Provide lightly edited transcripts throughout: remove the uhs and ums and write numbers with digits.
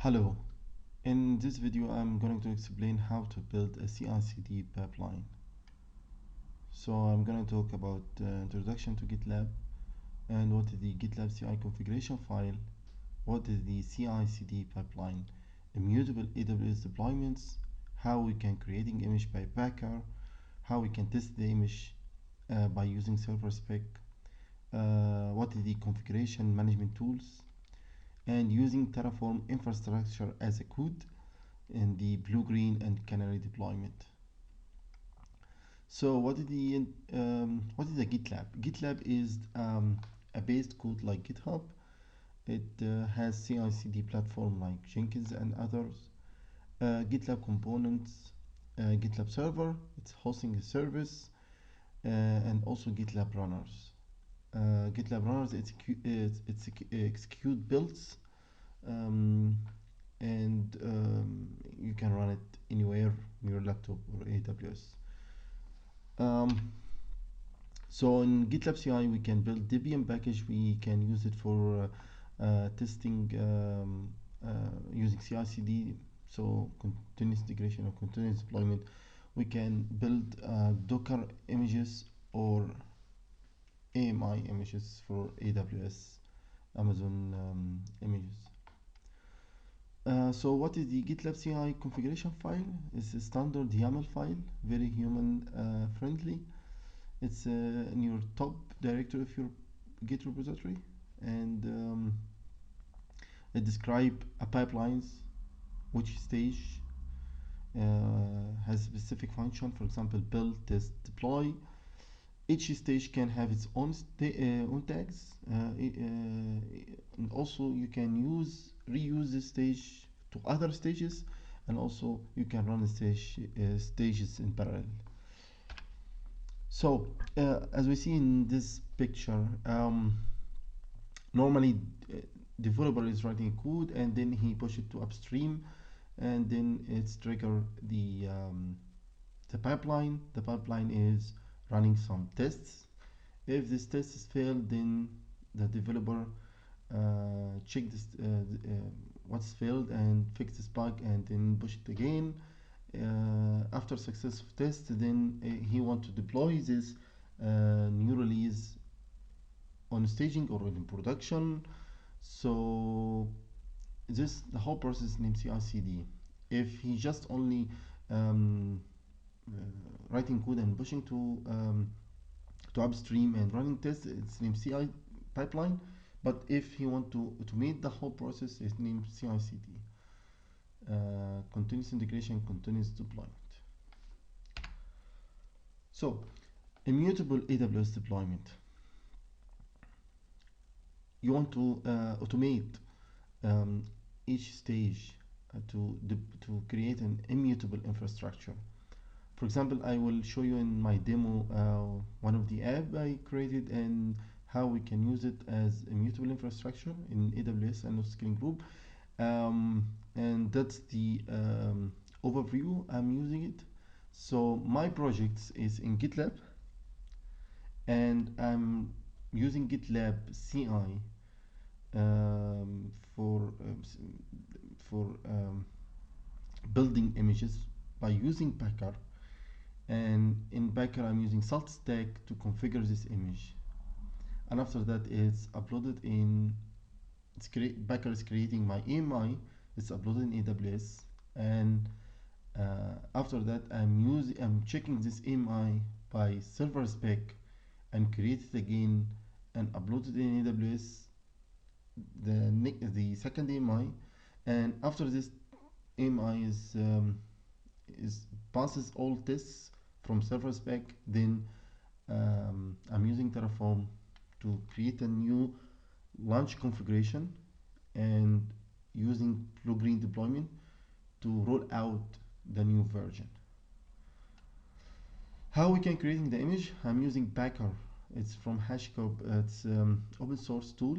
Hello, in this video I'm going to explain how to build a CI/CD pipeline. So I'm going to talk about introduction to GitLab and what is the GitLab CI configuration file, what is the CI/CD pipeline, immutable AWS deployments, how we can creating image by Packer, how we can test the image by using Serverspec, what is the configuration management tools, and using Terraform infrastructure as a code in the blue, green, and canary deployment. So what is the GitLab? GitLab is a based code like GitHub. It has CI/CD platform like Jenkins and others. GitLab components, GitLab server. It's hosting a service, and also GitLab runners. GitLab runners it's execute builds, um, and you can run it anywhere on your laptop or AWS. So in GitLab CI we can build Debian package. We can use it for testing using CI/CD, so continuous integration or continuous deployment. We can build Docker images or AMI images for AWS, Amazon images. So what is the GitLab CI configuration file? It's a standard YAML file, very human friendly. It's in your top directory of your Git repository, and it describes a pipelines, which stage has specific function. For example, build, test, deploy. Each stage can have its own tags, and also you can reuse this stage to other stages, and also you can run the stages in parallel. So as we see in this picture, normally developer is writing code and then he push it to upstream, and then it's trigger the pipeline. The pipeline is running some tests. If this test is failed, then the developer check this what's failed and fix this bug, and then push it again. After successful test, then he want to deploy this new release on staging or in production. So the whole process named CI/CD. If he just only writing code and pushing to upstream and running tests, it's named CI pipeline. But if he want to automate the whole process, it's named CI/CD. Continuous integration, continuous deployment. So immutable AWS deployment. You want to automate each stage to create an immutable infrastructure. For example, I will show you in my demo one of the app I created and how we can use it as immutable infrastructure in AWS and Autoscale group. And that's the overview I'm using it. So my project is in GitLab, and I'm using GitLab CI for building images by using Packer, and in Packer I'm using SaltStack to configure this image, and after that it's uploaded in Packer is creating my AMI. It's uploaded in AWS, and after that I'm checking this AMI by Serverspec and create it again and upload it in AWS, the second AMI. And after this AMI is passes all tests from Serverspec, then I'm using Terraform to create a new launch configuration and using blue-green deployment to roll out the new version. How we can creating the image? I'm using Packer. It's from HashiCorp. It's open source tool.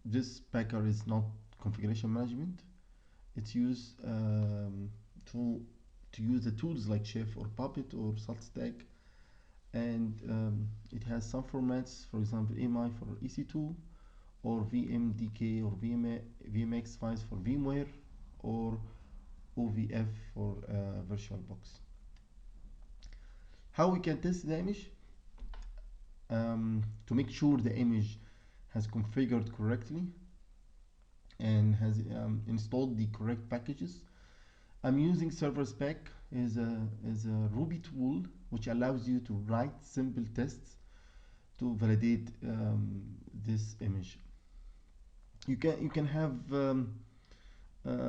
This Packer is not configuration management. It's used to use the tools like Chef or Puppet or SaltStack, and it has some formats. For example, AMI for EC2 or VMDK or VMX files for VMware, or OVF for VirtualBox. How we can test the image? To make sure the image has configured correctly and has installed the correct packages. I'm using Serverspec is a Ruby tool which allows you to write simple tests to validate this image. You can have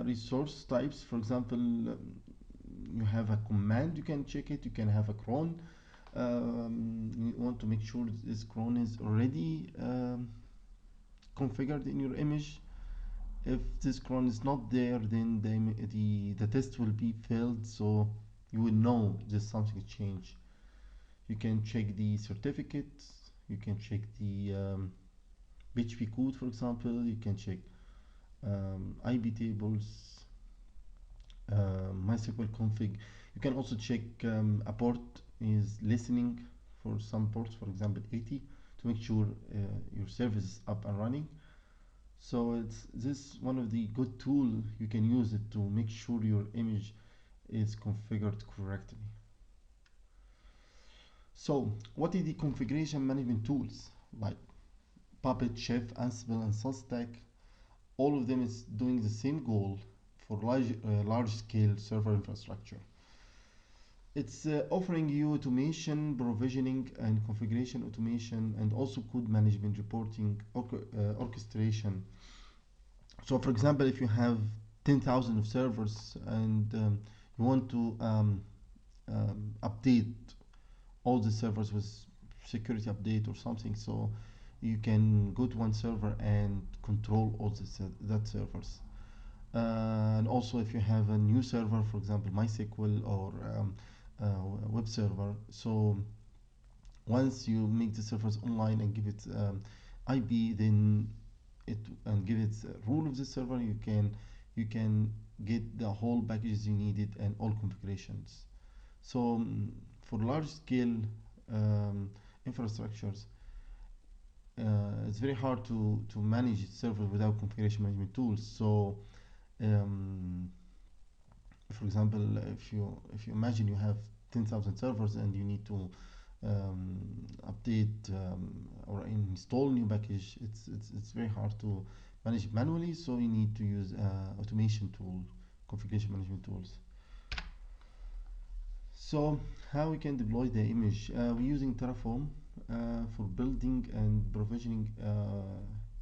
resource types. For example, you have a command, you can check it. You can have a cron. You want to make sure this cron is already configured in your image. If this cron is not there, then the test will be failed, so you will know there's something changed. You can check the certificates, you can check the PHP code, for example. You can check IB tables, MySQL config. You can also check a port is listening for some ports, for example 80, to make sure your service is up and running. So it's this one of the good tool. You can use it to make sure your image is configured correctly. So what is the configuration management tools like Puppet, Chef, Ansible, and SaltStack? All of them is doing the same goal for large scale server infrastructure. It's offering you automation, provisioning, and configuration automation, and also code management, reporting, orchestration. So for example, if you have 10,000 of servers and you want to update all the servers with security update or something, so you can go to one server and control all that servers. And also if you have a new server, for example MySQL or web server, so once you make the servers online and give it IP, then it and give it rule of the server, you can get the whole packages you needed and all configurations. So for large scale infrastructures, it's very hard to manage server without configuration management tools. So for example, if you imagine you have 10,000 servers and you need to update or install new package, it's very hard to manage it manually, so you need to use automation tool, configuration management tools. So how we can deploy the image? We're using Terraform for building and provisioning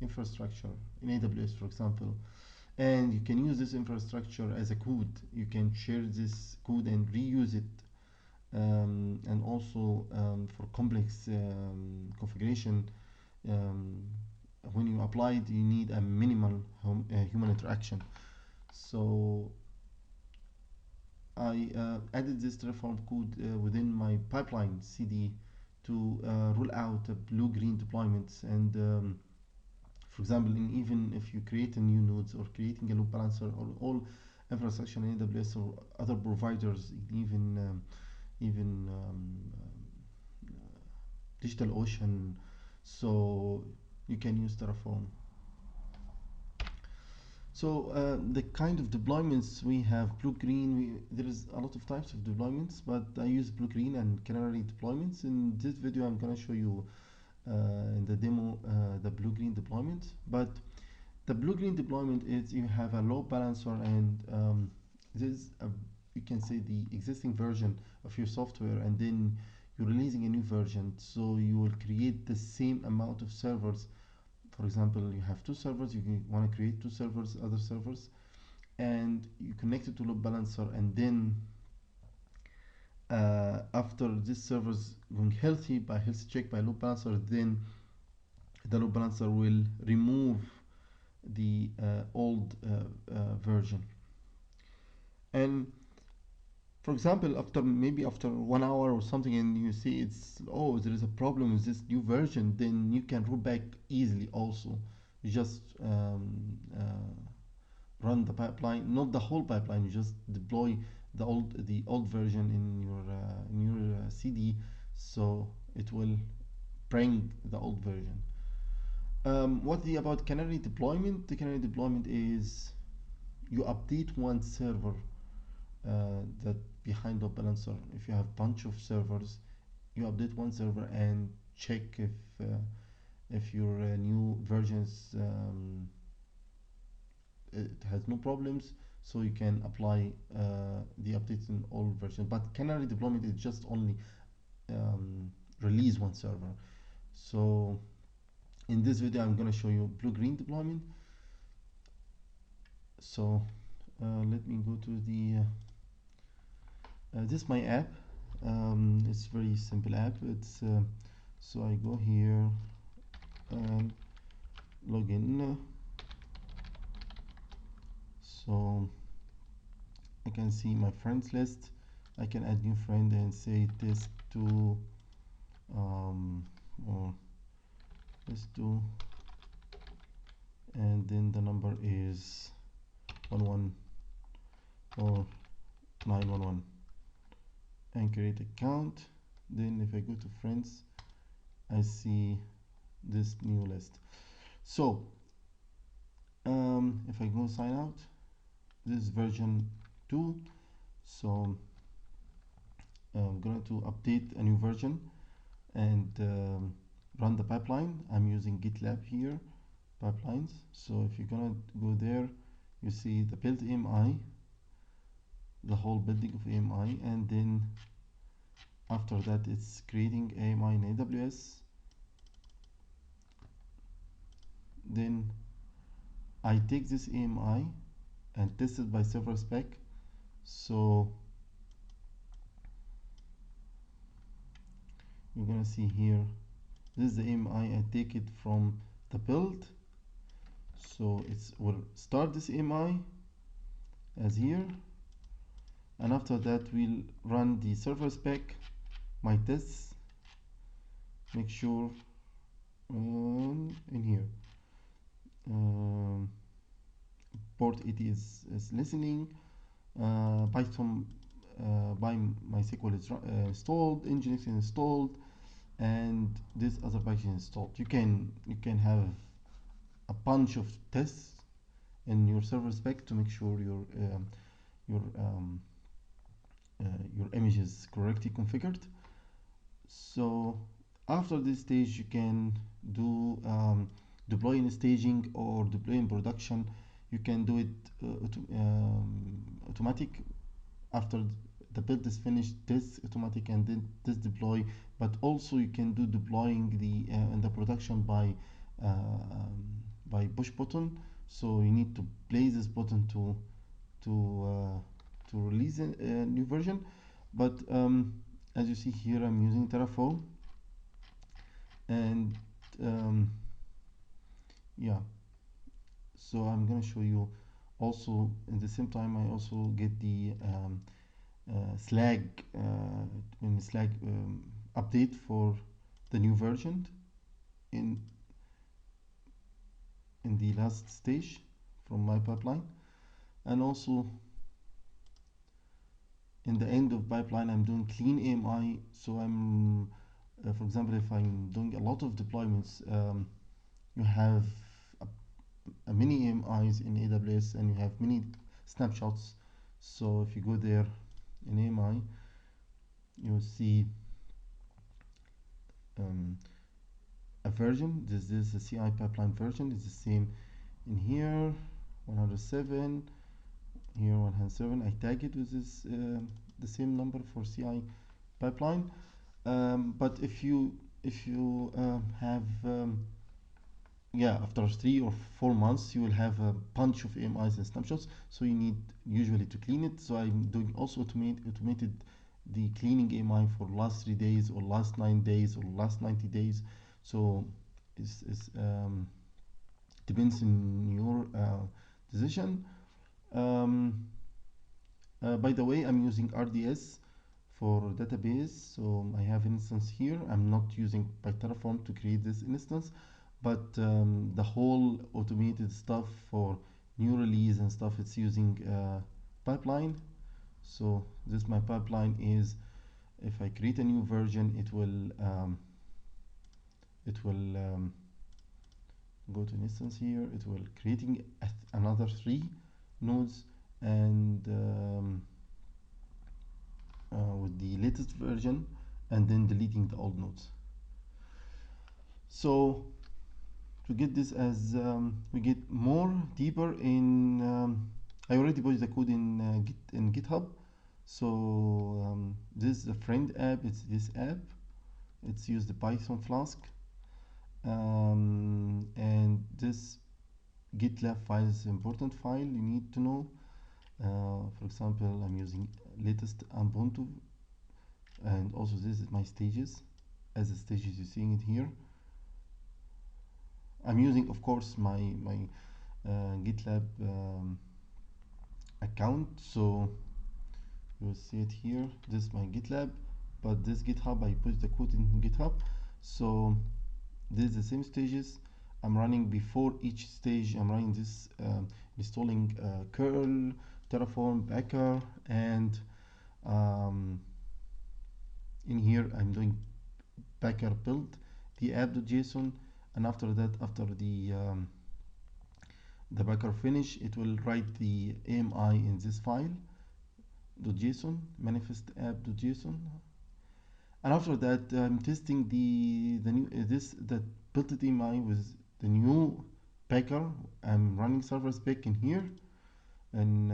infrastructure in AWS, for example. And you can use this infrastructure as a code. You can share this code and reuse it. And also for complex configuration, when you apply it, you need a minimal human interaction. So I added this Terraform code within my pipeline CD to rule out blue-green deployments. And for example, even if you create a new nodes or creating a load balancer or all infrastructure in AWS or other providers, even DigitalOcean, so you can use Terraform. So the kind of deployments we have, blue-green, there is a lot of types of deployments, but I use blue-green and canary deployments. In this video I'm going to show you in the demo the blue-green deployment. But the blue-green deployment is you have a load balancer and this is you can say the existing version of your software, and then you're releasing a new version, so you will create the same amount of servers. For example, you have two servers, you want to create two servers, other servers, and you connect it to load balancer, and then after this server's going healthy by health check by load balancer, then the load balancer will remove the old version. And for example, maybe after 1 hour or something, and you see there is a problem with this new version, then you can roll back easily. Also, you just run the pipeline, not the whole pipeline. You just deploy the old version in your CD, so it will bring the old version. What the about canary deployment? The canary deployment is you update one server that behind load balancer. If you have bunch of servers, you update one server and check if your new versions it has no problems, so you can apply the updates in all versions. But canary deployment is just only um, release one server. So in this video I'm going to show you blue-green deployment. So let me go to the this is my app. It's very simple app. It's so I go here and log in. So I can see my friends list. I can add new friend and say test to or test to, and then the number is 11 or 911 and create account. Then if I go to friends, I see this new list. So if I go sign out, this is version 2. So I'm going to update a new version and run the pipeline. I'm using GitLab here, pipelines. So if you're gonna go there, you see the build AMI, the whole building of AMI, and then after that it's creating AMI in AWS. Then I take this AMI and test it by Serverspec. So you're gonna see here, this is the AMI. I take it from the build. So we'll start this AMI as here, and after that we'll run the Serverspec, my tests, make sure in here port 80 is listening, Python by MySQL is installed, Nginx is installed, and this other package is installed. You can have a bunch of tests in your Serverspec to make sure your your image is correctly configured. So after this stage you can do deploy in staging or deploy in production. You can do it automatic after the build is finished, this automatic, and then this deploy. But also you can do deploying the in the production by push button. So you need to place this button to release a new version. But as you see here, I'm using Terraform, and yeah, so I'm gonna show you also in the same time. I also get the Slack update for the new version in the last stage from my pipeline, and also in the end of pipeline I'm doing clean AMI. So I'm for example, if I'm doing a lot of deployments, you have many AMIs in AWS and you have many snapshots. So if you go there in AMI, you'll see a version. This is the CI pipeline version. It's the same in here, 107, here 107. I tag it with this the same number for CI pipeline. But if you have yeah, after 3 or 4 months you will have a bunch of AMIs and snapshots, so you need usually to clean it. So I'm doing also automated the cleaning AMI for last 3 days or last 9 days or last 90 days. So it's depends on your decision. By the way, I'm using RDS for database, so I have an instance here. I'm not using by Terraform to create this instance, but the whole automated stuff for new release and stuff, it's using pipeline. So this my pipeline is, if I create a new version, it will go to an instance here, it will creating another 3 nodes, and with the latest version, and then deleting the old nodes. So to get this as we get more deeper in I already put the code in GitHub. So this is the friend app, it's this app, it's used the Python Flask, and this GitLab file is an important file you need to know. For example, I'm using latest Ubuntu, and also this is my stages, as the stages you're seeing it here. I'm using, of course, my GitLab account, so you will see it here. This is my GitLab, but this GitHub, I put the code in GitHub. So this is the same stages I'm running. Before each stage, I'm running this installing curl, Terraform, Packer, and in here I'm doing Packer build the app.json, and after that, after the Packer finish, it will write the AMI in this file .json, manifest app.json, and after that I'm testing the new that built AMI with the new Packer. I'm running Serverspec in here, and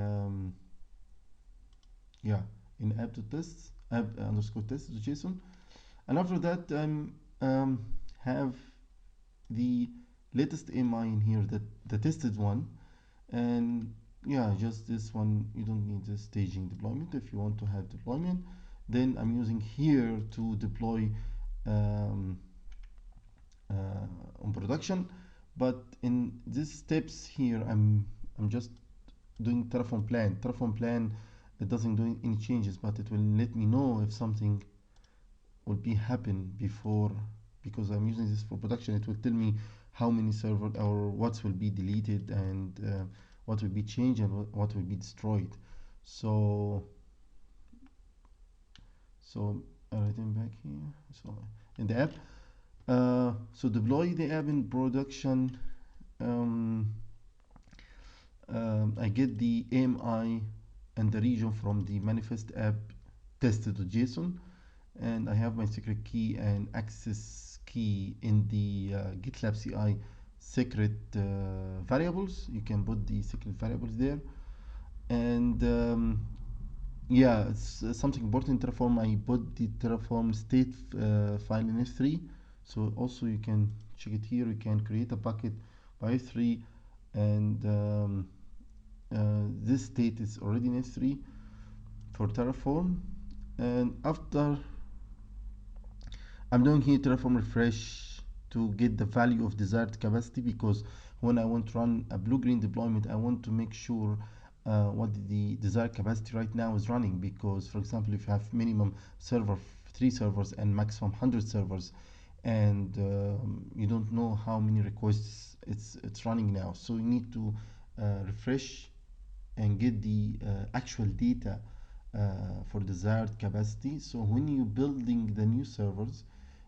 yeah, in app.tests, app_tests.json, and after that have the latest AMI in here, that the tested one, and yeah, just this one. You don't need the staging deployment. If you want to have deployment, then I'm using here to deploy on production. But in these steps here, I'm just doing Terraform plan. It doesn't do any changes, but it will let me know if something will be happen before, because I'm using this for production. It will tell me how many servers or what will be deleted, and what will be changed, and what will be destroyed. So everything back here. So in the app, so deploy the app in production. I get the AMI and the region from the manifest app tested.json, and I have my secret key and access key in the GitLab CI secret variables. You can put the secret variables there, and yeah, it's something important in Terraform. I put the Terraform state file in S3, so also you can check it here. You can create a bucket by S3, and this state is already in S3 for Terraform. And after, I'm doing here Terraform refresh to get the value of desired capacity, because when I want to run a blue-green deployment, I want to make sure what the desired capacity right now is running. Because, for example, if you have minimum 3 servers and maximum 100 servers, and you don't know how many requests it's running now, so you need to refresh and get the actual data for desired capacity. So when you building the new servers,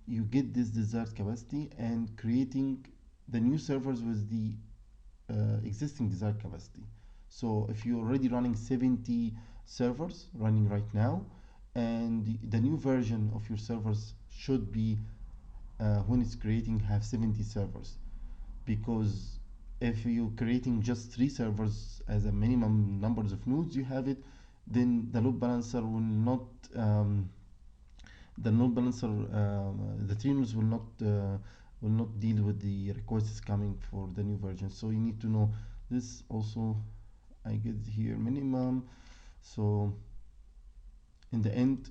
you get this desired capacity, and creating the new servers with the existing desired capacity. So if you're already running 70 servers running right now, and the new version of your servers should be when it's creating have 70 servers, because if you're creating just 3 servers as a minimum numbers of nodes you have it, then the load balancer will not the load balancer the 3 nodes will not deal with the requests coming for the new version. So you need to know this also. I get here minimum, so in the end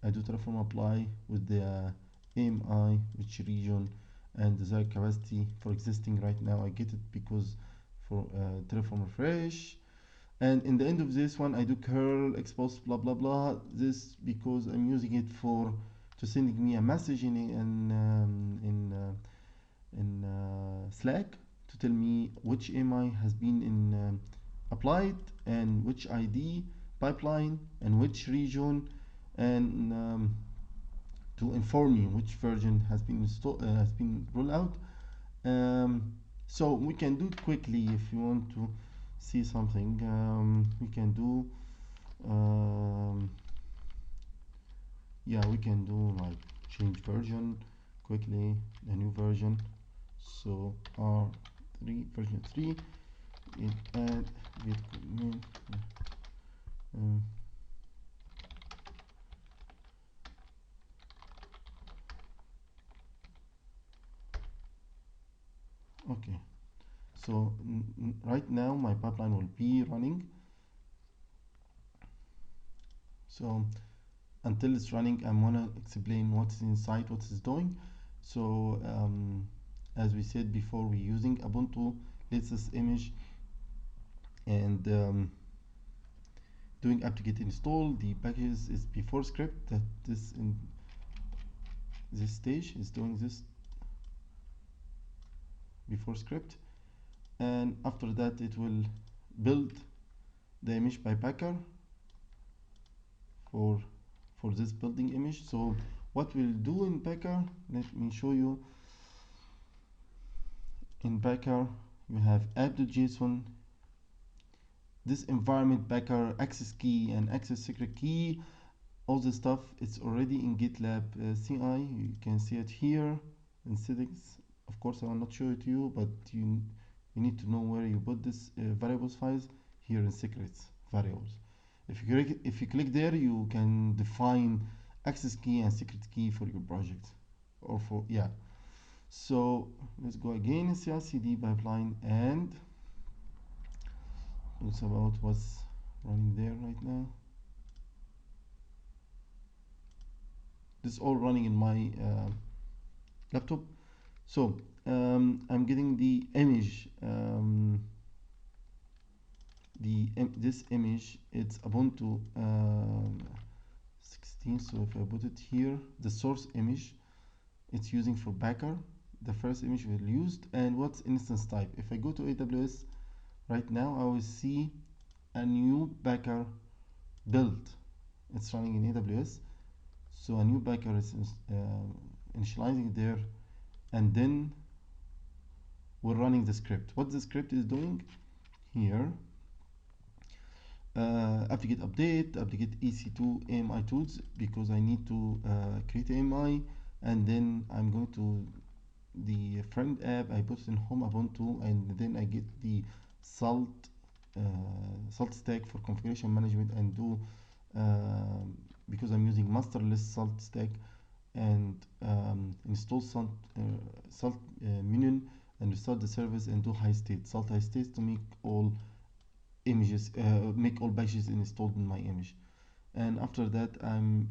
I do Terraform apply with the AMI, which region, and desired capacity for existing right now. I get it because for Terraform refresh, and in the end of this one I do curl expose blah blah blah. This because I'm using it for to sending me a message in Slack to tell me which AMI has been in applied, and which ID pipeline, and which region, and to inform you which version has been installed has been rolled out. So we can do it quickly if you want to see something. We can do um, yeah, we can do like change version quickly, a new version. So R3 version 3, it add git commit, um, okay. So right now my pipeline will be running. So until it's running, I'm gonna explain what's inside, what it's doing. So as we said before, we're using Ubuntu latest image and doing apt-get install. The package is before script, that this in this stage is doing this before script, and after that it will build the image by packer for this building image. So what we'll do in packer, let me show you. In packer you have app.json, this environment packer, access key and access secret key, all the stuff. It's already in GitLab CI. You can see it here in settings. Of course I will not show it to you, but you need to know where you put this variables files here in secrets variables. If you click there, you can define access key and secret key for your project, or for yeah. So let's go again in CI/CD pipeline, and it's about what's running there right now. This is all running in my laptop. So I'm getting the image. This image, it's Ubuntu 16. So if I put it here, the source image it's using for backer, the first image we used, and what's instance type. If I go to AWS right now, I will see a new backer build. It's running in AWS. So a new backer is initializing there, and then we're running the script. What the script is doing here, apt-get update, apt-get EC2 AMI tools, because I need to create AMI, and then I'm going to the friend app, I put it in home Ubuntu, and then I get the SaltStack for configuration management, and do because I'm using master list SaltStack, and install salt minion, and restart the service, and do high state salt high state to make all images, make all packages installed in my image. And after that I'm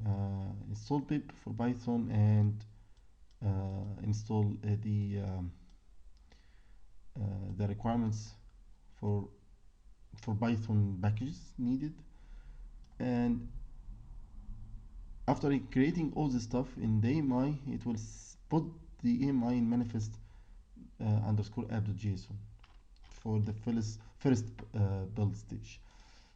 install pip for Python, and install the requirements for Python packages needed. And after creating all this stuff in the AMI, it will put the AMI in manifest underscore app.json for the first build stage.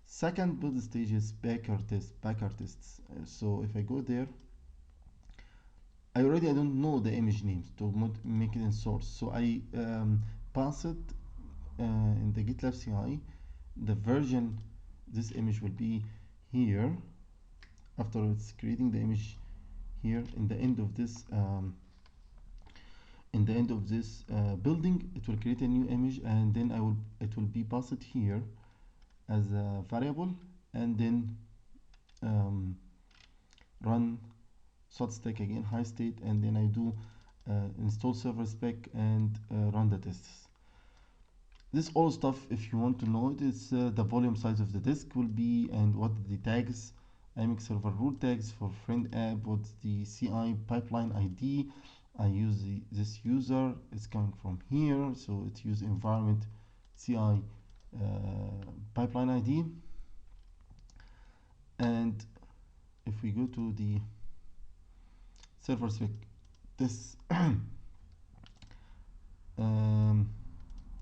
Second build stage is backer tests. So if I go there, I don't know the image names to make it in source. So I pass it in the GitLab CI. The version, this image will be here. After it's creating the image here, in the end of this building, it will create a new image, and then it will be passed here as a variable, and then run SaltStack again, high state, and then I do install Serverspec, and run the tests. This all stuff, if you want to know it, is the volume size of the disk will be, and what the tags. I make server root tags for friend app. What's the CI pipeline ID? I use this user. It's coming from here, so it use environment CI pipeline ID. And if we go to the Serverspec, this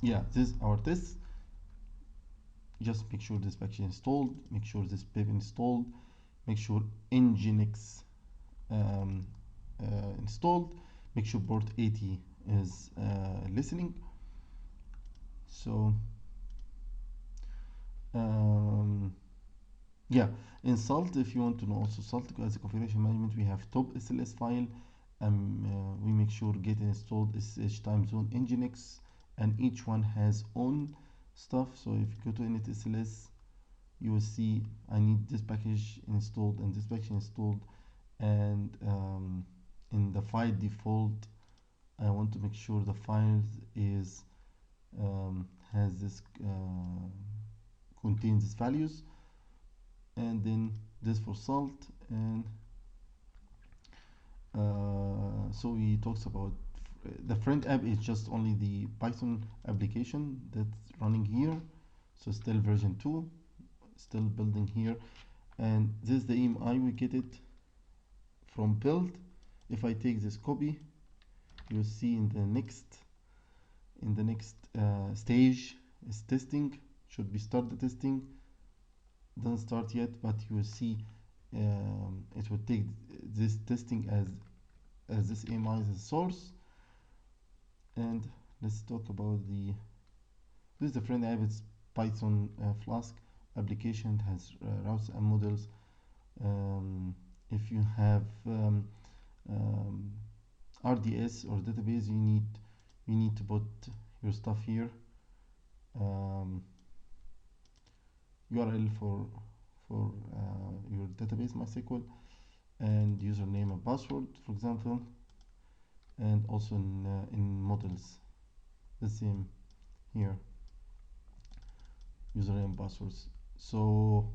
yeah, this is our test. Just make sure this package installed, make sure this pip installed, make sure nginx installed, make sure port 80 is listening, So um, yeah, in Salt, if you want to know also Salt as a configuration management, we have top SLS file. We make sure get installed SSH time zone nginx, and each one has own stuff. So if you go to init SLS, you will see I need this package installed and this package installed, and in the file default, I want to make sure the file is has this contains these values, and then this for Salt. And so he talks about the friend app is just only the Python application that's running here, so still version 2, still building here. And this is the EMI, we get it from build. If I take this copy, you'll see in the next stage is testing. Should be start the testing, doesn't start yet, but you will see it will take this testing as this AMI is a source. And let's talk about this is the friend app. It's Python Flask application. It has routes and models. If you have RDS or database, you need to put your stuff here. URL for your database MySQL, and username and password, for example, and also in models the same here, username and passwords. So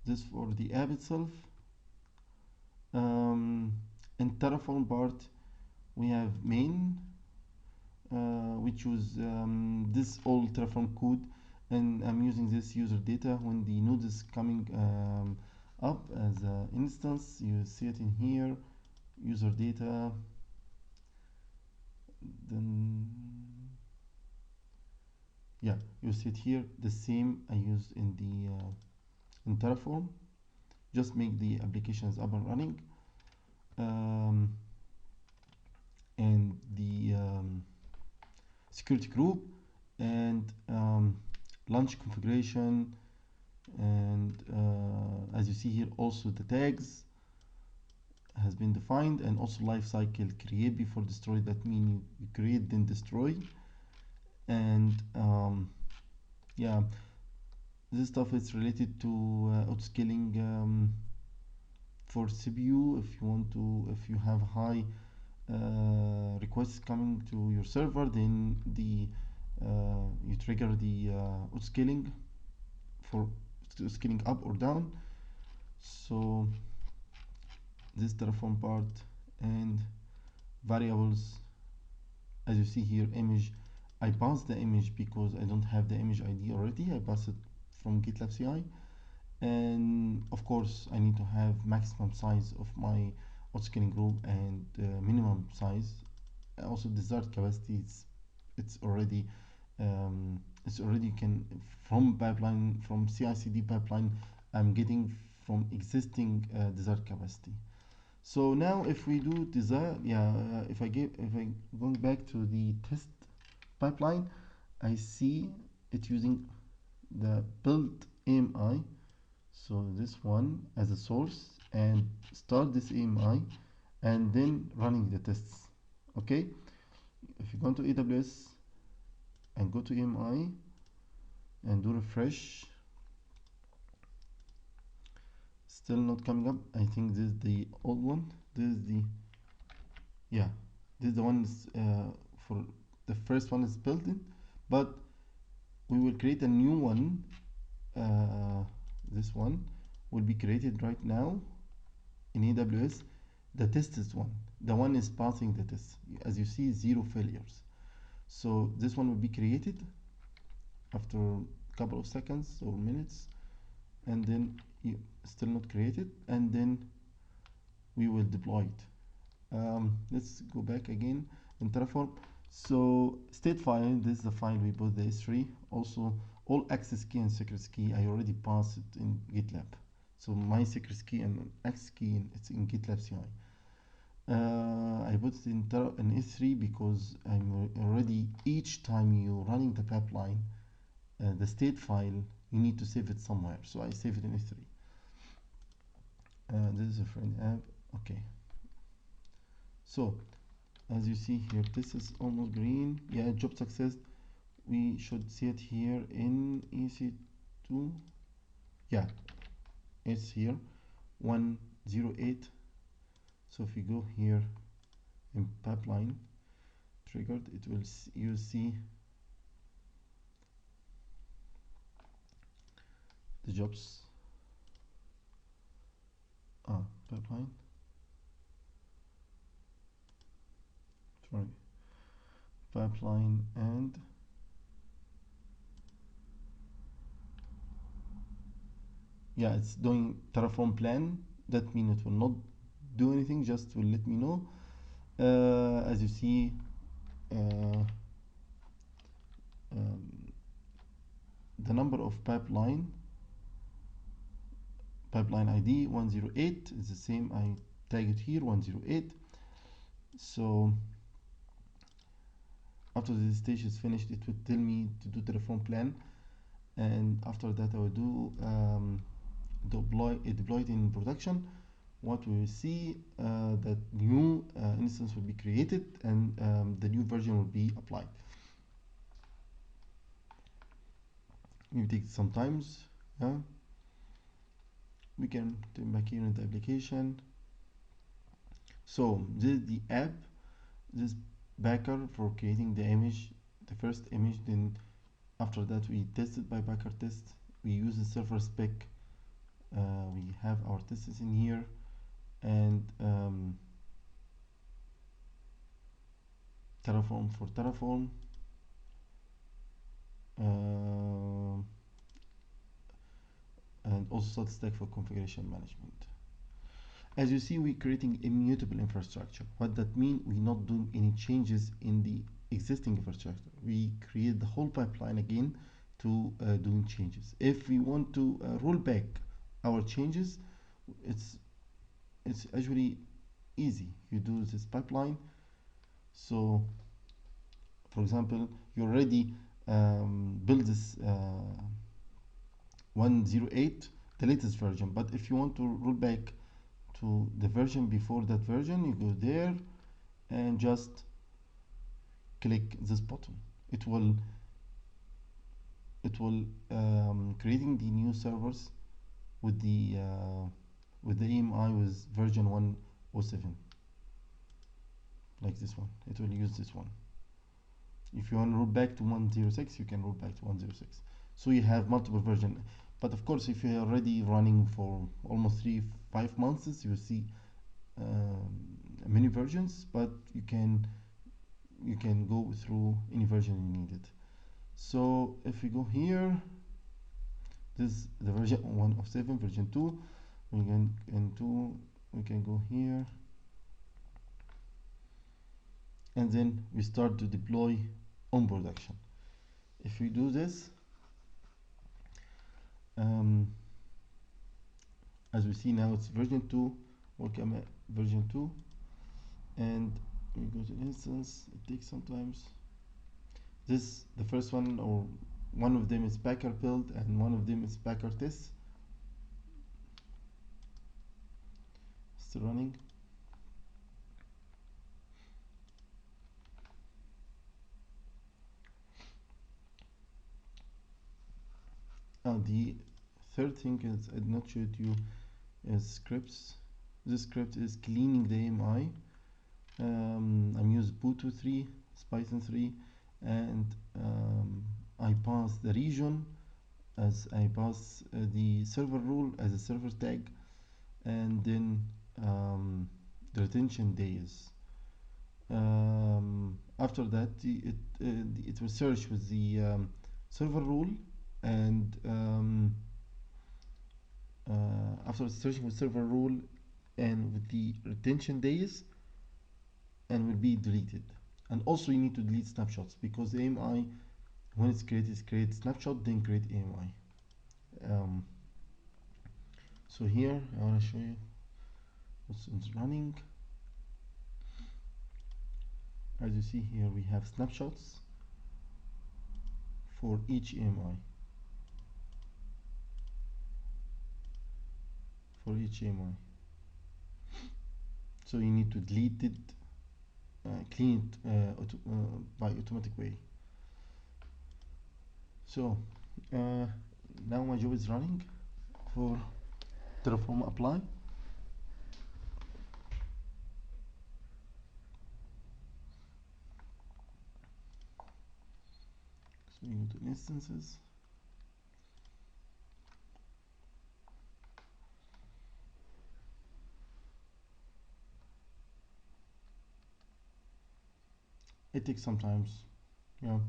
this for the app itself. In Terraform part, we have main. We choose this all Terraform code, and I'm using this user data. When the node is coming up as an instance, you see it in here, user data. Then yeah, you see it here, the same I used in the in Terraform. Just make the applications up and running, and the security group, and launch configuration, and as you see here, also the tags has been defined, and also lifecycle create before destroy. That means you create then destroy. And yeah, this stuff is related to autoscaling for CPU. If you want to, if you have high requests coming to your server, then you trigger the autoscaling for scaling up or down. So this Terraform part, and variables, as you see here, image. I pass the image because I don't have the image ID already. I pass it from GitLab CI, and of course I need to have maximum size of my autoscaling group and minimum size. Also desired capacity, it's already can from pipeline, from CI/CD pipeline, I'm getting from existing desired capacity. So now if we do desire, if I going back to the test pipeline, I see it using the build AMI, so this one as a source, and start this AMI, and then running the tests. Okay, if you go to AWS and go to AMI and do refresh, still not coming up. I think this is the old one. This is the this is the one for the first one is built in, but we will create a new one. This one will be created right now in AWS. The test is the one is passing the test. As you see, 0 failures. So this one will be created after a couple of seconds or minutes, and then still not created, and then we will deploy it. Let's go back again in Terraform. So state file, this is the file we put the S3. Also all access key and secrets key, I already passed it in GitLab. So my secrets key and access key, it's in GitLab CI. I put it in S3 because I'm already, each time you're running the pipeline, the state file, you need to save it somewhere. So I save it in S3. This is a friend app. Okay. So as you see here, this is almost green. Yeah, job success. We should see it here in EC2. Yeah, it's here 108. So if you go here in pipeline triggered, it will you see the jobs. Pipeline. Sorry, pipeline, and yeah, it's doing Terraform plan. That means it will not do anything, just will let me know. As you see, uh, um, the number of pipeline ID 108 is the same. I tag it here 108. So after this stage is finished, it will tell me to do Terraform plan, and after that I will do deploy it in production. What we will see, that new instance will be created, and the new version will be applied. It takes some times. Yeah, we can turn back here in the application. So this is the app, this backer for creating the image, the first image. Then after that we test it by backer test. We use the Serverspec. We have our tests in here, and Terraform for Terraform, and also SaltStack for configuration management. As you see, we're creating immutable infrastructure. What that means, we're not doing any changes in the existing infrastructure. We create the whole pipeline again to doing changes. If we want to roll back our changes, it's actually easy. You do this pipeline. So for example, you already build this 108, the latest version, but if you want to roll back to the version before that version, you go there and just click this button. It will creating the new servers with the AMI with version 107, like this one. It will use this one. If you want to roll back to 106, you can roll back to 106. So you have multiple versions. But of course, if you're already running for almost 5 months, you see many versions, but you can go through any version you needed. So if we go here, this is the version 107, version 2. We can go here, and then we start to deploy on production. If we do this, as we see now, it's version 2, welcome version 2, and we go to instance. It takes sometimes. This, the first one, or one of them is Packer build, and one of them is Packer test. Still running. The third thing is I did not show you is scripts. This script is cleaning the AMI. I'm using Ubuntu 3, Python 3, and I pass the region as I pass the server rule as a server tag, and then the retention days. After that, it will search with the server rule, and after searching with server rule and with the retention days, and will be deleted. And also you need to delete snapshots, because the AMI, when it's create snapshot, then create AMI. So here I want to show you what's running. As you see here, we have snapshots for each AMI. For each AMI. So you need to delete it, clean it by automatic way. So now my job is running for Terraform apply. So you go to instances. It takes some time. Yeah.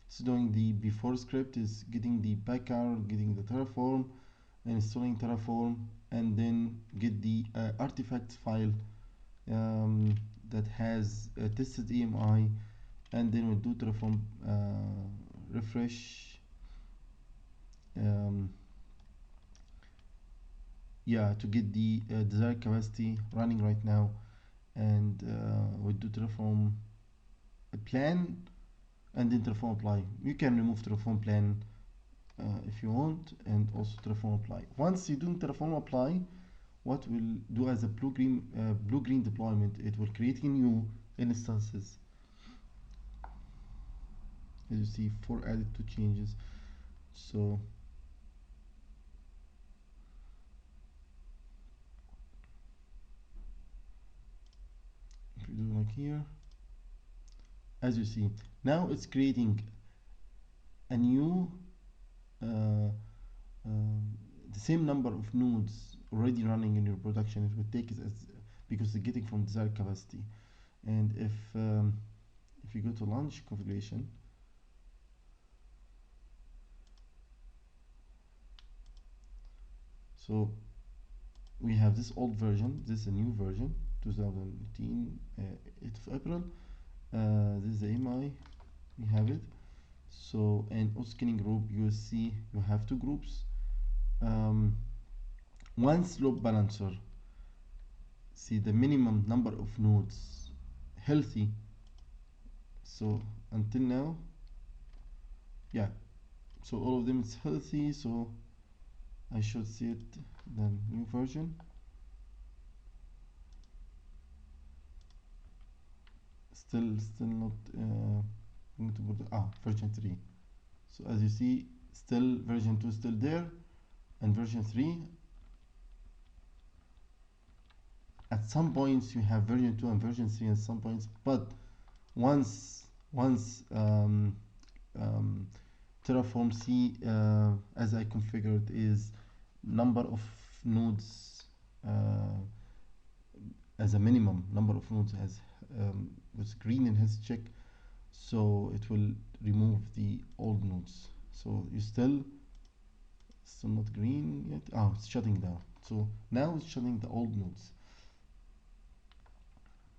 It's doing the before script, is getting the packer, getting the Terraform, and installing Terraform, and then get the artifacts file that has tested EMI, and then we do Terraform refresh. Yeah, to get the desired capacity running right now, and we do Terraform plan, and then Terraform apply. You can remove Terraform plan if you want, and also Terraform apply. Once you do Terraform apply, what we'll do as a blue-green deployment, it will create new instances. As you see, 4 added 2 changes. So if you do like here, as you see, now it's creating a new the same number of nodes already running in your production. It would take it as, because it's getting from desired capacity. And if you go to launch configuration, so we have this old version, this is a new version, 2018, 8th of April. This is the AMI, we have it. So, and Autoscaling group, you will see you have 2 groups. Once load balancer see the minimum number of nodes healthy, so until now, yeah, so all of them is healthy, so I should see it the new version. Still not going to go to version 3. So as you see, still version 2 still there, and version 3. At some points you have version 2 and version 3 at some points, but once Terraform C, as I configured, is number of nodes as a minimum number of nodes as with green in his check, so it will remove the old nodes. So you still not green yet. It's shutting down. So now it's shutting the old nodes,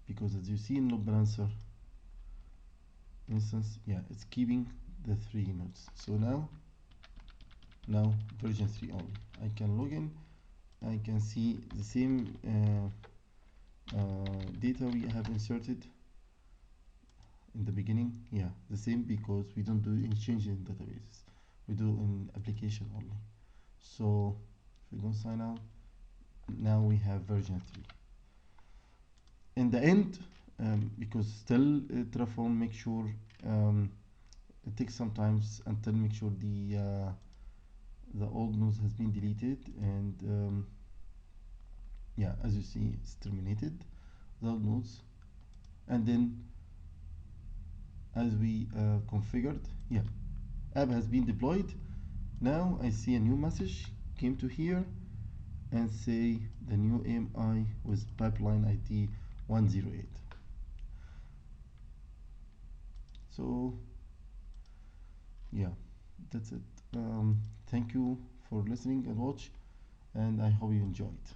because as you see in load balancer instance, yeah, it's keeping the 3 nodes. So now version 3 only. I can log in, I can see the same data we have inserted in the beginning. Yeah, the same, because we don't do any change in databases, we do in application only. So if we don't sign out, now we have version 3. In the end, because still Terraform make sure it takes some time until make sure the old nodes has been deleted, and yeah, as you see, it's terminated the old nodes, and then as we configured, yeah, app has been deployed. Now I see a new message came to here and say the new AMI with pipeline ID 108. So yeah, that's it. Thank you for listening and watch, and I hope you enjoyed.